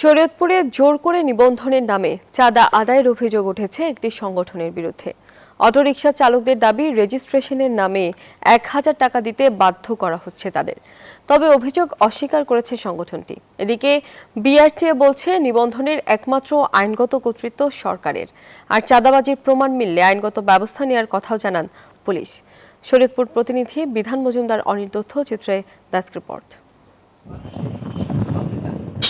শরীয়তপুরে জোর করে নিবন্ধনের নামে চাঁদা আদায়ের অভিযোগ উঠেছে একটি সংগঠনের বিরুদ্ধে। অটোরিকশা চালকদের দাবি রেজিস্ট্রেশনের নামে ১,০০০ টাকা দিতে বাধ্য করা হচ্ছে তাদের। তবে অভিযোগ অস্বীকার করেছে সংগঠনটি। এদিকে বিআরটিএ বলছে নিবন্ধনের একমাত্র আইনগত কর্তৃত্ব সরকারের, আর চাঁদাবাজির প্রমাণ মিললে আইনগত ব্যবস্থা নেওয়ার কথাও জানান পুলিশ। শরীয়তপুর প্রতিনিধি বিধান মজুমদার অনির তথ্যচিত্রে ডেস্ক রিপোর্ট।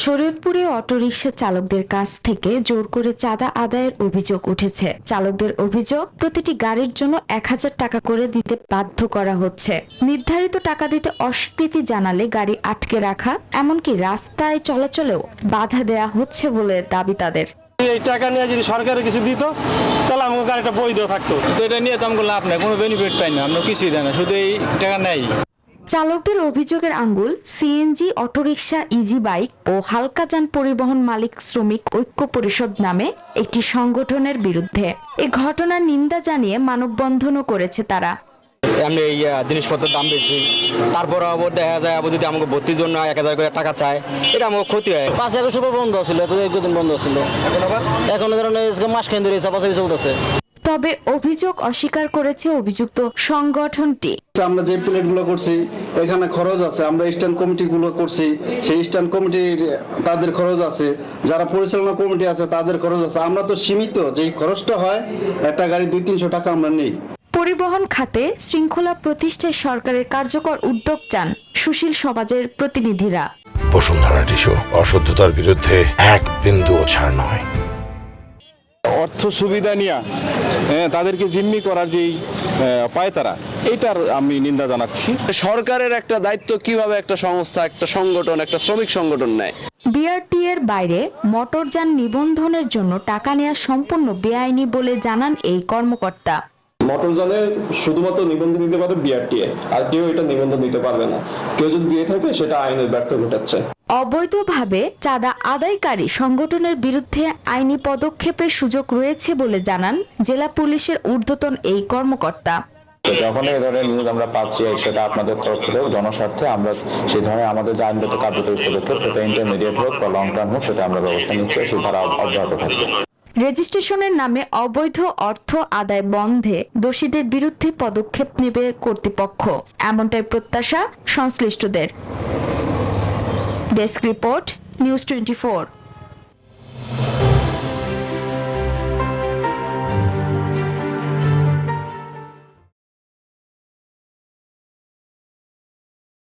শরীয়তপুরে অটোরিকশা চালকদের কাছ থেকে জোর করে চাঁদা আদায়ের অভিযোগ উঠেছে। চালকদের অভিযোগ, প্রতিটি গাড়ির জন্য ১,০০০ টাকা করে দিতে বাধ্য করা হচ্ছে। নির্ধারিত টাকা দিতে অস্বীকৃতি জানালে গাড়ি আটকে রাখা, এমনকি রাস্তায় চলাচলেও বাধা দেয়া হচ্ছে বলে দাবি তাদের। এই টাকা নিয়ে যদি সরকারের কিছু দিত তাহলে আমাকে গাড়িটা বৈধ থাকতো। এটা নিয়ে তো আমাকে লাভ নাই, কোনো বেনিফিট পাই না, আমরা কিছুই দেয় না, শুধু এই টাকা নেই। চালকদের অভিযোগের আঙ্গুল সিএনজি, অটোরিকশা, ইজি বাইক ও হালকা যান পরিবহন মালিক শ্রমিক ঐক্য পরিষদ নামে একটি সংগঠনের বিরুদ্ধে। এই ঘটনার নিন্দা জানিয়ে মানববন্ধনও করেছে তারা। আমি এই জিনিসপত্রের দাম বেশি, তারপর আবার দেখা যায় আবার যদি আমাকে ভর্তির জন্য ১,০০০ করে টাকা চায়, এটা আমার ক্ষতি হয়। ৫-১ বন্ধ ছিল, এত একদিন বন্ধ ছিল, এখন মাসখান ধরে চাপাচাপি চলতেছে। তবে অভিযোগ অস্বীকার করেছে অভিযুক্ত সংগঠনটি। আমরা যে প্লেটগুলো করছি এখানে খরচ আছে, আমরা স্ট্যান্ড কমিটিগুলো করছি, সেই স্ট্যান্ড কমিটির তাদের খরচ আছে, যারা পরিচালনা কমিটি আছে তাদের খরচ আছে। আমরা তো সীমিত, যেই খরচটা হয় একটা গাড়ি ২০০-৩০০ টাকা আমরা নেই। পরিবহন খাতে শৃঙ্খলা প্রতিষ্ঠায় সরকারের কার্যকর উদ্যোগ চান সুশীল সমাজের প্রতিনিধিরা। বসুন্ধরা টিস্যু, অশুদ্ধতার বিরুদ্ধে এক বিন্দুও ছাড় নয়। অর্থ সুবিধা নিয়ে তাদেরকে জিম্মি করার যেই পায়তারা, এইটার আমি নিন্দা জানাচ্ছি। সরকারের একটা দায়িত্ব কিভাবে একটা সংস্থা, একটা সংগঠন, একটা শ্রমিক সংগঠন নেয়। বিআরটিএ এর বাইরে মোটরযান নিবন্ধনের জন্য টাকা নেওয়া সম্পূর্ণ বেআইনি বলে জানান এই কর্মকর্তা। মোটরযানের শুধুমাত্র নিবন্ধন দিতে পারে বিআরটিএ, আর কেউ এটা নিবন্ধন দিতে পারবে না। কেউ যদি দিয়ে থাকে সেটা আইনের ব্যর্থ ঘটাচ্ছে। অবৈধভাবে চাঁদা আদায়কারী সংগঠনের বিরুদ্ধে আইনি পদক্ষেপের সুযোগ রয়েছে বলে জানান জেলা পুলিশের ঊর্ধ্বতন এই কর্মকর্তা। যখন এই ধরনের নিউজ আমরা পাচ্ছি, সেটা আপনাদের তরফ থেকে জনস্বার্থে আমরা সেই ধরনের আমাদের যে আইনগত কার্যকরী পদক্ষেপ, সেটা ইন্টারমিডিয়েট হোক বা লং টার্ম হোক, সেটা আমরা ব্যবস্থা নিচ্ছি, সেই ধারা অব্যাহত থাকবে। রেজিস্ট্রেশনের নামে অবৈধ অর্থ আদায় বন্ধে দোষীদের বিরুদ্ধে পদক্ষেপ নেবে কর্তৃপক্ষ, এমনটাই প্রত্যাশা সংশ্লিষ্টদের। Desk report, news 24।